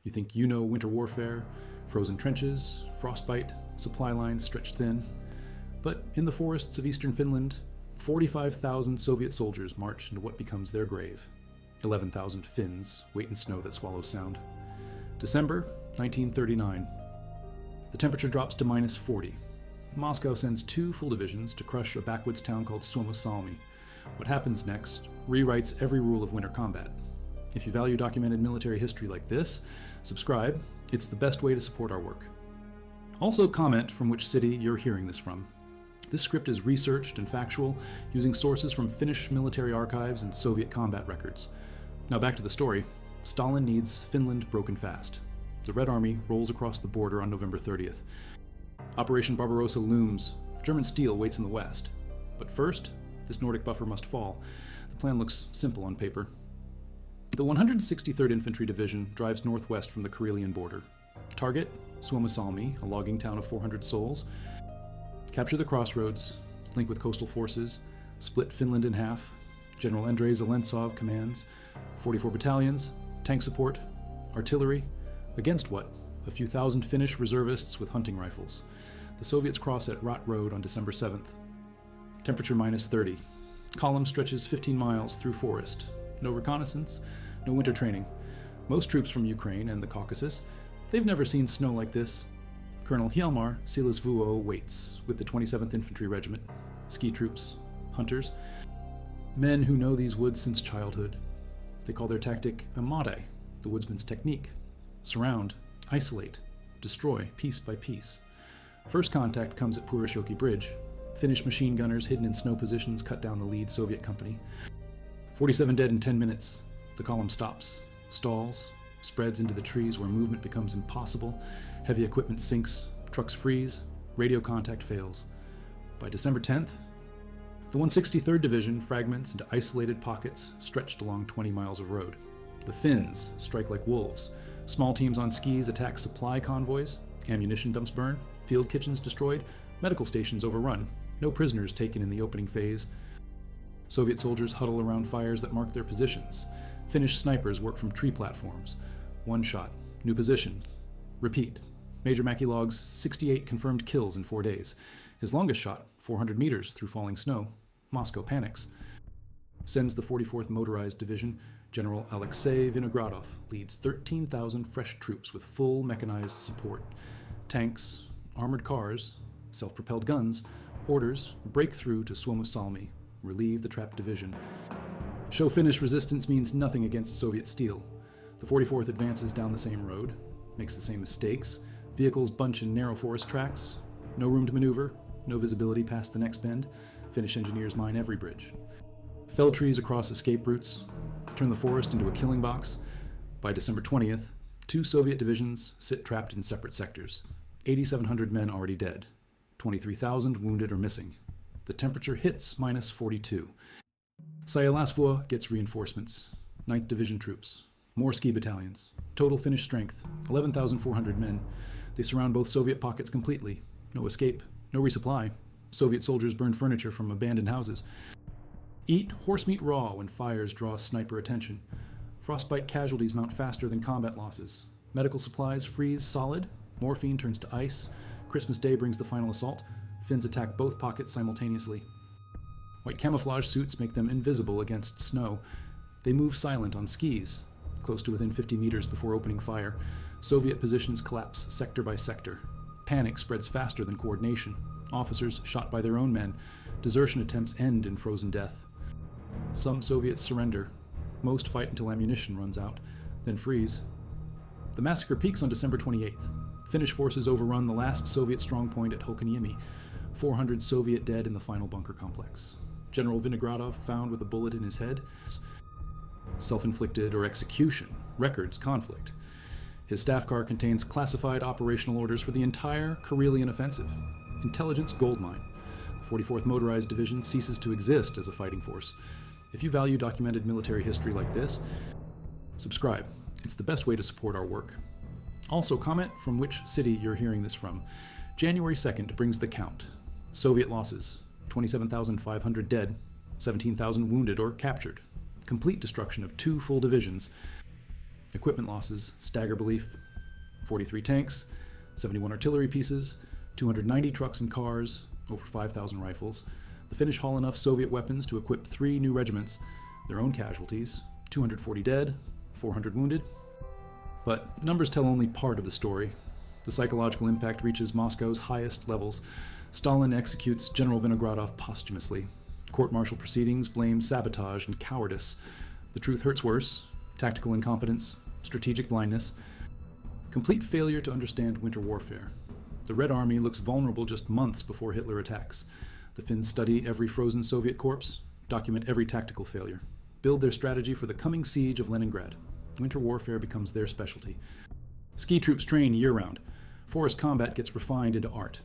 You think you know winter warfare, frozen trenches, frostbite, supply lines stretched thin. But in the forests of eastern Finland, 45,000 Soviet soldiers march into what becomes their grave. 11,000 Finns wait in snow that swallows sound. December 1939. The temperature drops to minus 40. Moscow sends 2 full divisions to crush a backwoods town called Suomussalmi. What happens next rewrites every rule of winter combat. If you value documented military history like this, subscribe. It's the best way to support our work. Also comment from which city you're hearing this from. This script is researched and factual, using sources from Finnish military archives and Soviet combat records. Now back to the story. Stalin needs Finland broken fast. The Red Army rolls across the border on November 30th. Operation Barbarossa looms. German steel waits in the west. But first, this Nordic buffer must fall. The plan looks simple on paper. The 163rd Infantry Division drives northwest from the Karelian border. Target, Suomussalmi, a logging town of 400 souls. Capture the crossroads, link with coastal forces, split Finland in half. General Andrei Zelentsov commands 44 battalions, tank support, artillery. Against what? A few thousand Finnish reservists with hunting rifles. The Soviets cross at Rot Road on December 7th. Temperature minus 30. Column stretches 15 miles through forest. No reconnaissance, no winter training. Most troops from Ukraine and the Caucasus. They've never seen snow like this. Colonel Hjalmar Silasvuo waits with the 27th Infantry Regiment. Ski troops, hunters, men who know these woods since childhood. They call their tactic a Motti, the woodsman's technique. Surround, isolate, destroy piece by piece. First contact comes at Purisjoki Bridge. Finnish machine gunners hidden in snow positions cut down the lead Soviet company. 47 dead in 10 minutes. The column stops, stalls, spreads into the trees where movement becomes impossible. Heavy equipment sinks, trucks freeze, radio contact fails. By December 10th, the 163rd Division fragments into isolated pockets stretched along 20 miles of road. The Finns strike like wolves. Small teams on skis attack supply convoys, ammunition dumps burn, field kitchens destroyed, medical stations overrun, no prisoners taken in the opening phase. Soviet soldiers huddle around fires that mark their positions. Finnish snipers work from tree platforms. One shot, new position. Repeat. Major Mackie logs 68 confirmed kills in 4 days. His longest shot, 400 meters through falling snow. Moscow panics. Sends the 44th Motorized Division. General Alexei Vinogradov leads 13,000 fresh troops with full mechanized support. Tanks, armored cars, self-propelled guns, orders, break through to Suomussalmi, relieve the trapped division. Show Finnish resistance means nothing against Soviet steel. The 44th advances down the same road, makes the same mistakes. Vehicles bunch in narrow forest tracks. No room to maneuver, no visibility past the next bend. Finnish engineers mine every bridge. Fell trees across escape routes, turn the forest into a killing box. By December 20th, 2 Soviet divisions sit trapped in separate sectors. 8,700 men already dead. 23,000 wounded or missing. The temperature hits minus 42. Silasvuo gets reinforcements. 9th Division troops. More ski battalions. Total Finnish strength, 11,400 men. They surround both Soviet pockets completely. No escape, no resupply. Soviet soldiers burn furniture from abandoned houses. Eat horse meat raw when fires draw sniper attention. Frostbite casualties mount faster than combat losses. Medical supplies freeze solid. Morphine turns to ice. Christmas Day brings the final assault. Finns attack both pockets simultaneously. White camouflage suits make them invisible against snow. They move silent on skis, close to within 50 meters before opening fire. Soviet positions collapse sector by sector. Panic spreads faster than coordination. Officers shot by their own men. Desertion attempts end in frozen death. Some Soviets surrender. Most fight until ammunition runs out, then freeze. The massacre peaks on December 28th. Finnish forces overrun the last Soviet strongpoint at Holkaniemi. 400 Soviet dead in the final bunker complex. General Vinogradov found with a bullet in his head. Self-inflicted or execution records conflict. His staff car contains classified operational orders for the entire Karelian offensive. Intelligence goldmine. The 44th Motorized Division ceases to exist as a fighting force. If you value documented military history like this, subscribe. It's the best way to support our work. Also, comment from which city you're hearing this from. January 2nd brings the count. Soviet losses, 27,500 dead, 17,000 wounded or captured. Complete destruction of 2 full divisions. Equipment losses stagger belief: 43 tanks, 71 artillery pieces, 290 trucks and cars, over 5,000 rifles. The Finnish haul enough Soviet weapons to equip 3 new regiments, their own casualties: 240 dead, 400 wounded. But numbers tell only part of the story. The psychological impact reaches Moscow's highest levels. Stalin executes General Vinogradov posthumously. Court-martial proceedings blame sabotage and cowardice. The truth hurts worse: tactical incompetence, strategic blindness, complete failure to understand winter warfare. The Red Army looks vulnerable just months before Hitler attacks. The Finns study every frozen Soviet corpse, document every tactical failure, build their strategy for the coming siege of Leningrad. Winter warfare becomes their specialty. Ski troops train year-round. Forest combat gets refined into art.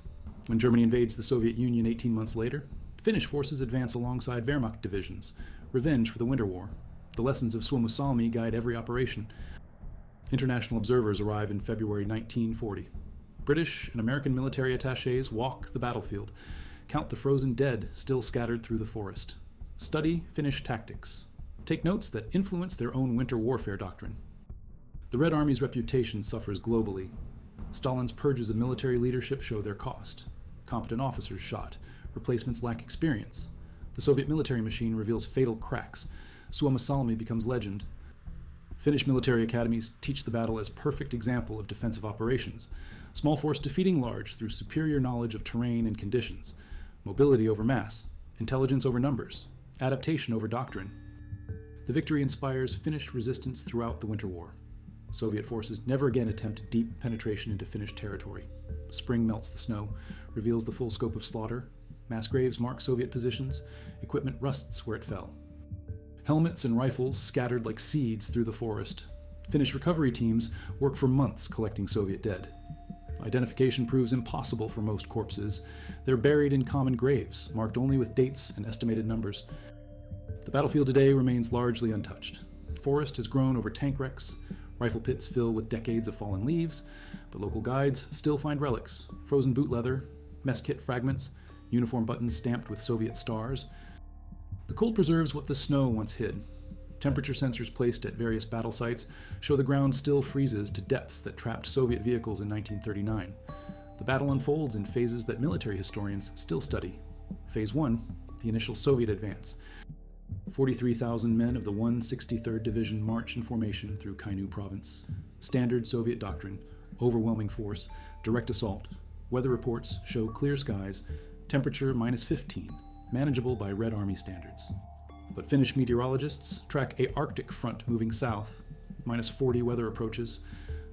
When Germany invades the Soviet Union 18 months later, Finnish forces advance alongside Wehrmacht divisions. Revenge for the Winter War. The lessons of Suomussalmi guide every operation. International observers arrive in February 1940. British and American military attachés walk the battlefield, count the frozen dead still scattered through the forest, study Finnish tactics, take notes that influence their own winter warfare doctrine. The Red Army's reputation suffers globally. Stalin's purges of military leadership show their cost. Competent officers shot. Replacements lack experience. The Soviet military machine reveals fatal cracks. Suomussalmi becomes legend. Finnish military academies teach the battle as perfect example of defensive operations. Small force defeating large through superior knowledge of terrain and conditions. Mobility over mass. Intelligence over numbers. Adaptation over doctrine. The victory inspires Finnish resistance throughout the Winter War. Soviet forces never again attempt deep penetration into Finnish territory. Spring melts the snow, reveals the full scope of slaughter. Mass graves mark Soviet positions. Equipment rusts where it fell. Helmets and rifles scattered like seeds through the forest. Finnish recovery teams work for months collecting Soviet dead. Identification proves impossible for most corpses. They're buried in common graves, marked only with dates and estimated numbers. The battlefield today remains largely untouched. Forest has grown over tank wrecks. Rifle pits fill with decades of fallen leaves, but local guides still find relics: frozen boot leather, mess kit fragments, uniform buttons stamped with Soviet stars. The cold preserves what the snow once hid. Temperature sensors placed at various battle sites show the ground still freezes to depths that trapped Soviet vehicles in 1939. The battle unfolds in phases that military historians still study. Phase 1, the initial Soviet advance. 43,000 men of the 163rd Division march in formation through Kainuu province. Standard Soviet doctrine: overwhelming force, direct assault. Weather reports show clear skies, temperature -15, manageable by Red Army standards. But Finnish meteorologists track a Arctic front moving south. -40 weather approaches.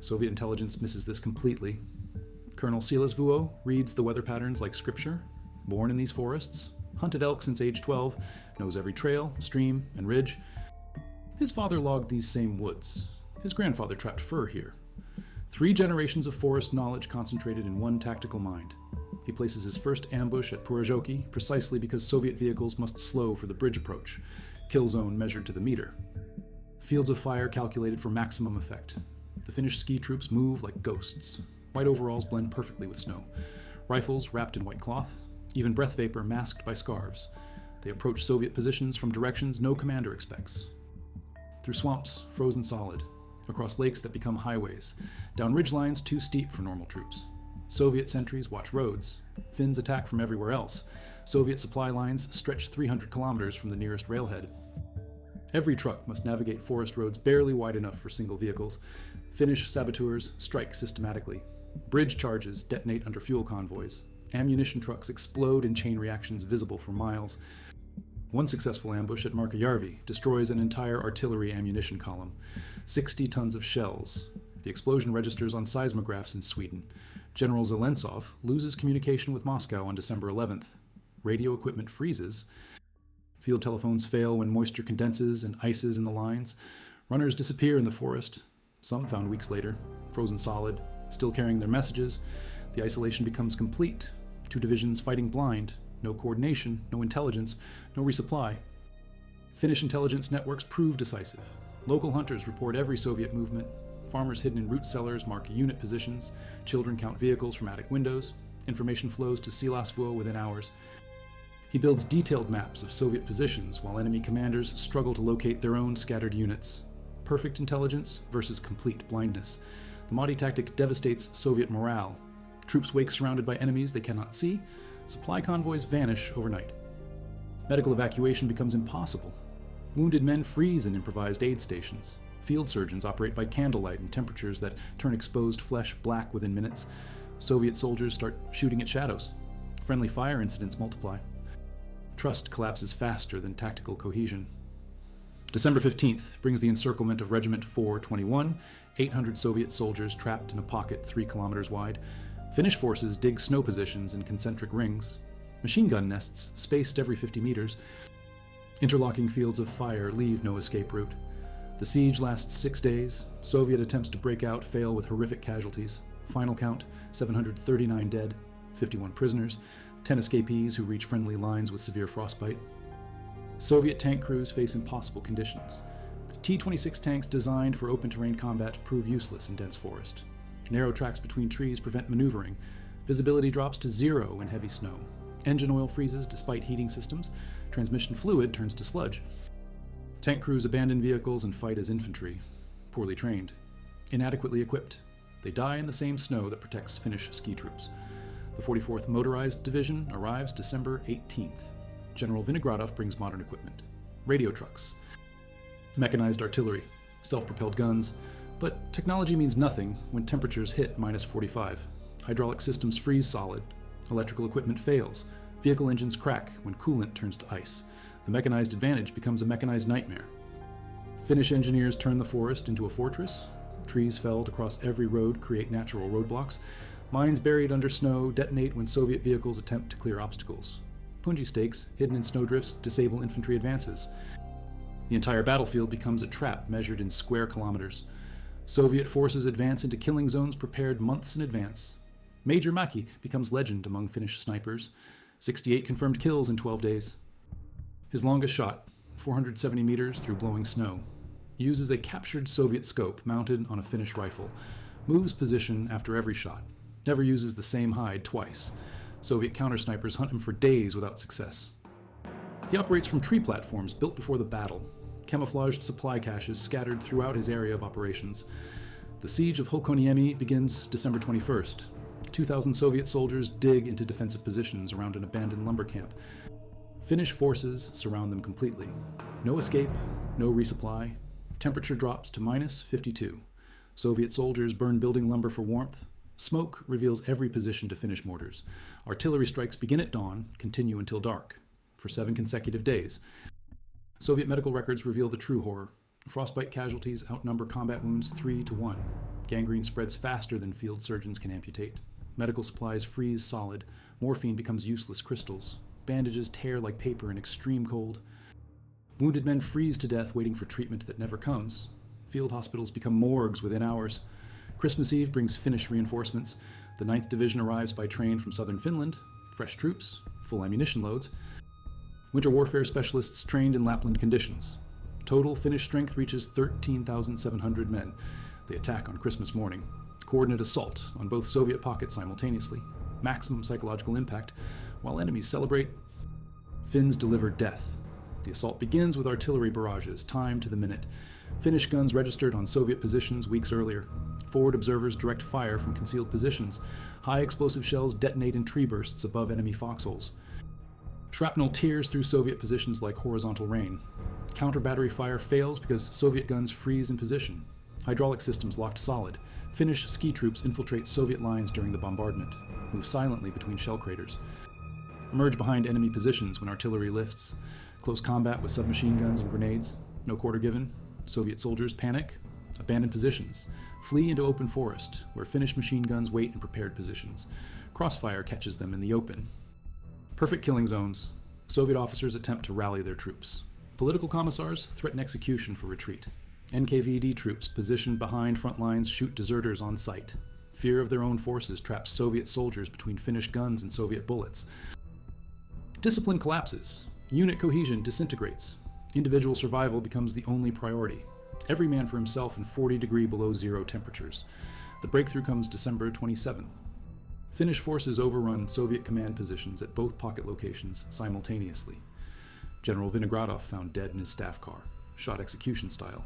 Soviet intelligence misses this completely. Colonel Silasvuo reads the weather patterns like scripture. Born in these forests, hunted elk since age 12, knows every trail, stream, and ridge. His father logged these same woods. His grandfather trapped fur here. 3 generations of forest knowledge concentrated in one tactical mind. He places his first ambush at Purajoki precisely because Soviet vehicles must slow for the bridge approach, kill zone measured to the meter. Fields of fire calculated for maximum effect. The Finnish ski troops move like ghosts. White overalls blend perfectly with snow. Rifles wrapped in white cloth, even breath vapor masked by scarves. They approach Soviet positions from directions no commander expects. Through swamps, frozen solid, across lakes that become highways, down ridgelines too steep for normal troops. Soviet sentries watch roads. Finns attack from everywhere else. Soviet supply lines stretch 300 kilometers from the nearest railhead. Every truck must navigate forest roads barely wide enough for single vehicles. Finnish saboteurs strike systematically. Bridge charges detonate under fuel convoys. Ammunition trucks explode in chain reactions visible for miles. One successful ambush at Markajärvi destroys an entire artillery ammunition column. 60 tons of shells. The explosion registers on seismographs in Sweden. General Zelensov loses communication with Moscow on December 11th. Radio equipment freezes. Field telephones fail when moisture condenses and ices in the lines. Runners disappear in the forest, some found weeks later, frozen solid, still carrying their messages. The isolation becomes complete. 2 divisions fighting blind. No coordination, no intelligence, no resupply. Finnish intelligence networks prove decisive. Local hunters report every Soviet movement. Farmers hidden in root cellars mark unit positions. Children count vehicles from attic windows. Information flows to Silasvuo within hours. He builds detailed maps of Soviet positions while enemy commanders struggle to locate their own scattered units. perfect intelligence versus complete blindness. The Motti tactic devastates Soviet morale. Troops wake surrounded by enemies they cannot see. Supply convoys vanish overnight. Medical evacuation becomes impossible. Wounded men freeze in improvised aid stations. Field surgeons operate by candlelight in temperatures that turn exposed flesh black within minutes. Soviet soldiers start shooting at shadows. Friendly fire incidents multiply. Trust collapses faster than tactical cohesion. December 15th brings the encirclement of Regiment 421, 800 Soviet soldiers trapped in a pocket 3 kilometers wide. Finnish forces dig snow positions in concentric rings. Machine gun nests spaced every 50 meters. Interlocking fields of fire leave no escape route. The siege lasts 6 days. Soviet attempts to break out fail with horrific casualties. Final count, 739 dead, 51 prisoners, 10 escapees who reach friendly lines with severe frostbite. Soviet tank crews face impossible conditions. T-26 tanks designed for open terrain combat prove useless in dense forest. Narrow tracks between trees prevent maneuvering. Visibility drops to 0 in heavy snow. Engine oil freezes despite heating systems. Transmission fluid turns to sludge. Tank crews abandon vehicles and fight as infantry. Poorly trained. Inadequately equipped. They die in the same snow that protects Finnish ski troops. The 44th Motorized Division arrives December 18th. General Vinogradov brings modern equipment. Radio trucks. Mechanized artillery. Self-propelled guns. But technology means nothing when temperatures hit minus 45. Hydraulic systems freeze solid. Electrical equipment fails. Vehicle engines crack when coolant turns to ice. The mechanized advantage becomes a mechanized nightmare. Finnish engineers turn the forest into a fortress. Trees felled across every road create natural roadblocks. Mines buried under snow detonate when Soviet vehicles attempt to clear obstacles. Punji stakes, hidden in snowdrifts, disable infantry advances. The entire battlefield becomes a trap measured in square kilometers. Soviet forces advance into killing zones prepared months in advance. Major Maki becomes legend among Finnish snipers. 68 confirmed kills in 12 days. His longest shot, 470 meters through blowing snow, uses a captured Soviet scope mounted on a Finnish rifle, moves position after every shot, never uses the same hide twice. Soviet counter-snipers hunt him for days without success. He operates from tree platforms built before the battle, camouflaged supply caches scattered throughout his area of operations. The siege of Holkoniemi begins December 21st. 2,000 Soviet soldiers dig into defensive positions around an abandoned lumber camp. Finnish forces surround them completely. No escape, no resupply. Temperature drops to minus 52. Soviet soldiers burn building lumber for warmth. Smoke reveals every position to Finnish mortars. Artillery strikes begin at dawn, continue until dark, for 7 consecutive days. Soviet medical records reveal the true horror. Frostbite casualties outnumber combat wounds 3-1. Gangrene spreads faster than field surgeons can amputate. Medical supplies freeze solid. Morphine becomes useless crystals. Bandages tear like paper in extreme cold. Wounded men freeze to death waiting for treatment that never comes. Field hospitals become morgues within hours. Christmas Eve brings Finnish reinforcements. The 9th Division arrives by train from southern Finland. Fresh troops, full ammunition loads. Winter warfare specialists trained in Lapland conditions. Total Finnish strength reaches 13,700 men. They attack on Christmas morning. Coordinate assault on both Soviet pockets simultaneously. Maximum psychological impact. While enemies celebrate, Finns deliver death. The assault begins with artillery barrages, timed to the minute. Finnish guns registered on Soviet positions weeks earlier. Forward observers direct fire from concealed positions. High explosive shells detonate in tree bursts above enemy foxholes. Shrapnel tears through Soviet positions like horizontal rain. Counter-battery fire fails because Soviet guns freeze in position. Hydraulic systems locked solid. Finnish ski troops infiltrate Soviet lines during the bombardment, move silently between shell craters. Emerge behind enemy positions when artillery lifts. Close combat with submachine guns and grenades. No quarter given. Soviet soldiers panic, abandon positions, flee into open forest, where Finnish machine guns wait in prepared positions. Crossfire catches them in the open. Perfect killing zones. Soviet officers attempt to rally their troops. Political commissars threaten execution for retreat. NKVD troops positioned behind front lines shoot deserters on sight. Fear of their own forces traps Soviet soldiers between Finnish guns and Soviet bullets. Discipline collapses. Unit cohesion disintegrates. Individual survival becomes the only priority. Every man for himself in 40-degree below zero temperatures. The breakthrough comes December 27th. Finnish forces overrun Soviet command positions at both pocket locations simultaneously. General Vinogradov found dead in his staff car, shot execution style.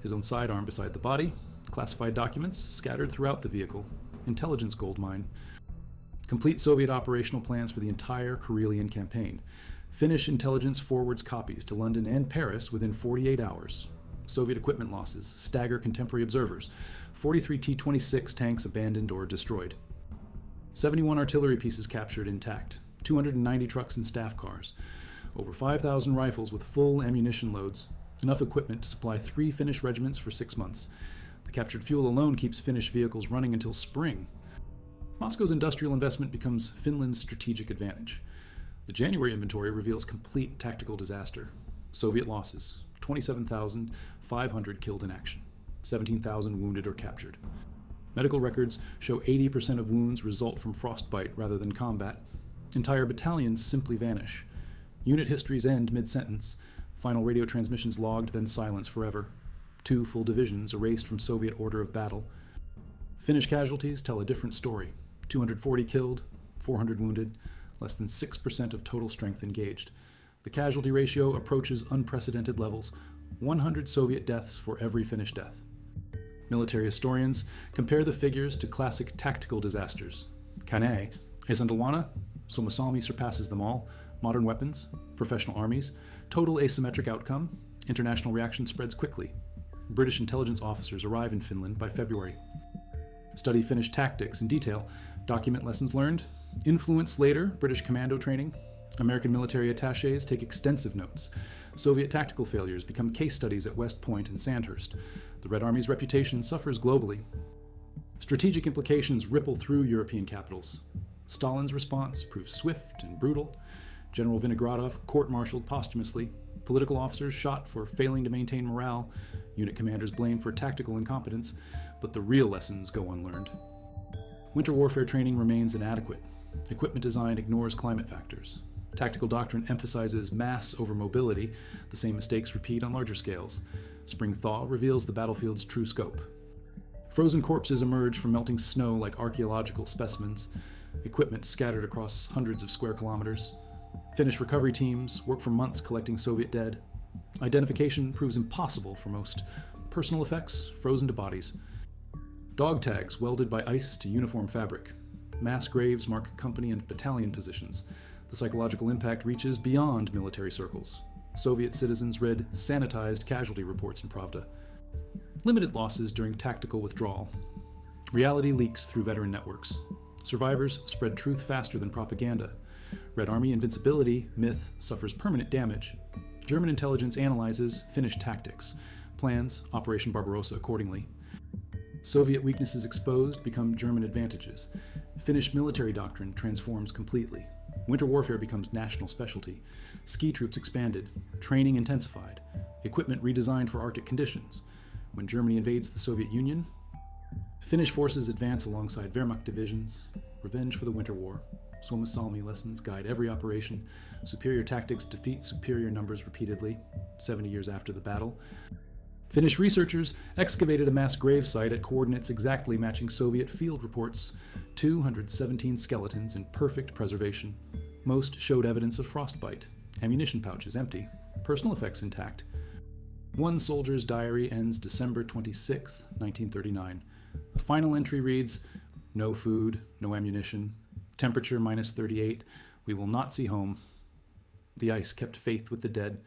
his own sidearm beside the body, classified documents scattered throughout the vehicle, intelligence goldmine, complete Soviet operational plans for the entire Karelian campaign. Finnish intelligence forwards copies to London and Paris within 48 hours. Soviet equipment losses stagger contemporary observers. 43 T-26 tanks abandoned or destroyed. 71 artillery pieces captured intact. 290 trucks and staff cars. Over 5,000 rifles with full ammunition loads. Enough equipment to supply 3 Finnish regiments for 6 months. The captured fuel alone keeps Finnish vehicles running until spring. Moscow's industrial investment becomes Finland's strategic advantage. The January inventory reveals complete tactical disaster. Soviet losses, 27,500 killed in action, 17,000 wounded or captured. Medical records show 80% of wounds result from frostbite rather than combat. Entire battalions simply vanish. Unit histories end mid-sentence. Final radio transmissions logged, then silence forever. 2 full divisions erased from Soviet order of battle. Finnish casualties tell a different story. 240 killed, 400 wounded, less than 6% of total strength engaged. The casualty ratio approaches unprecedented levels, 100 Soviet deaths for every Finnish death. Military historians compare the figures to classic tactical disasters. Kane, Isandlwana, Suomussalmi surpasses them all. Modern weapons, professional armies, total asymmetric outcome, international reaction spreads quickly. British intelligence officers arrive in Finland by February. Study Finnish tactics in detail, document lessons learned, influence later British commando training. American military attachés take extensive notes. Soviet tactical failures become case studies at West Point and Sandhurst. The Red Army's reputation suffers globally. Strategic implications ripple through European capitals. Stalin's response proves swift and brutal. General Vinogradov court-martialed posthumously. Political officers shot for failing to maintain morale. Unit commanders blamed for tactical incompetence. But the real lessons go unlearned. Winter warfare training remains inadequate. Equipment design ignores climate factors. Tactical doctrine emphasizes mass over mobility. The same mistakes repeat on larger scales. Spring thaw reveals the battlefield's true scope. Frozen corpses emerge from melting snow like archaeological specimens. Equipment scattered across hundreds of square kilometers. Finnish recovery teams work for months collecting Soviet dead. Identification proves impossible for most. Personal effects frozen to bodies. Dog tags welded by ice to uniform fabric. Mass graves mark company and battalion positions. The psychological impact reaches beyond military circles. Soviet citizens read sanitized casualty reports in Pravda. Limited losses during tactical withdrawal. Reality leaks through veteran networks. Survivors spread truth faster than propaganda. Red Army invincibility myth suffers permanent damage. German intelligence analyzes Finnish tactics. Plans Operation Barbarossa accordingly. Soviet weaknesses exposed become German advantages. Finnish military doctrine transforms completely. Winter warfare becomes national specialty. Ski troops expanded. Training intensified. Equipment redesigned for Arctic conditions. When Germany invades the Soviet Union, Finnish forces advance alongside Wehrmacht divisions. Revenge for the Winter War. Suomussalmi lessons guide every operation. Superior tactics defeat superior numbers repeatedly, 70 years after the battle. Finnish researchers excavated a mass grave site at coordinates exactly matching Soviet field reports. 217 skeletons in perfect preservation. Most showed evidence of frostbite. Ammunition pouches empty. Personal effects intact. One soldier's diary ends December 26, 1939. The final entry reads, "No food, no ammunition. Temperature -38. We will not see home." The ice kept faith with the dead.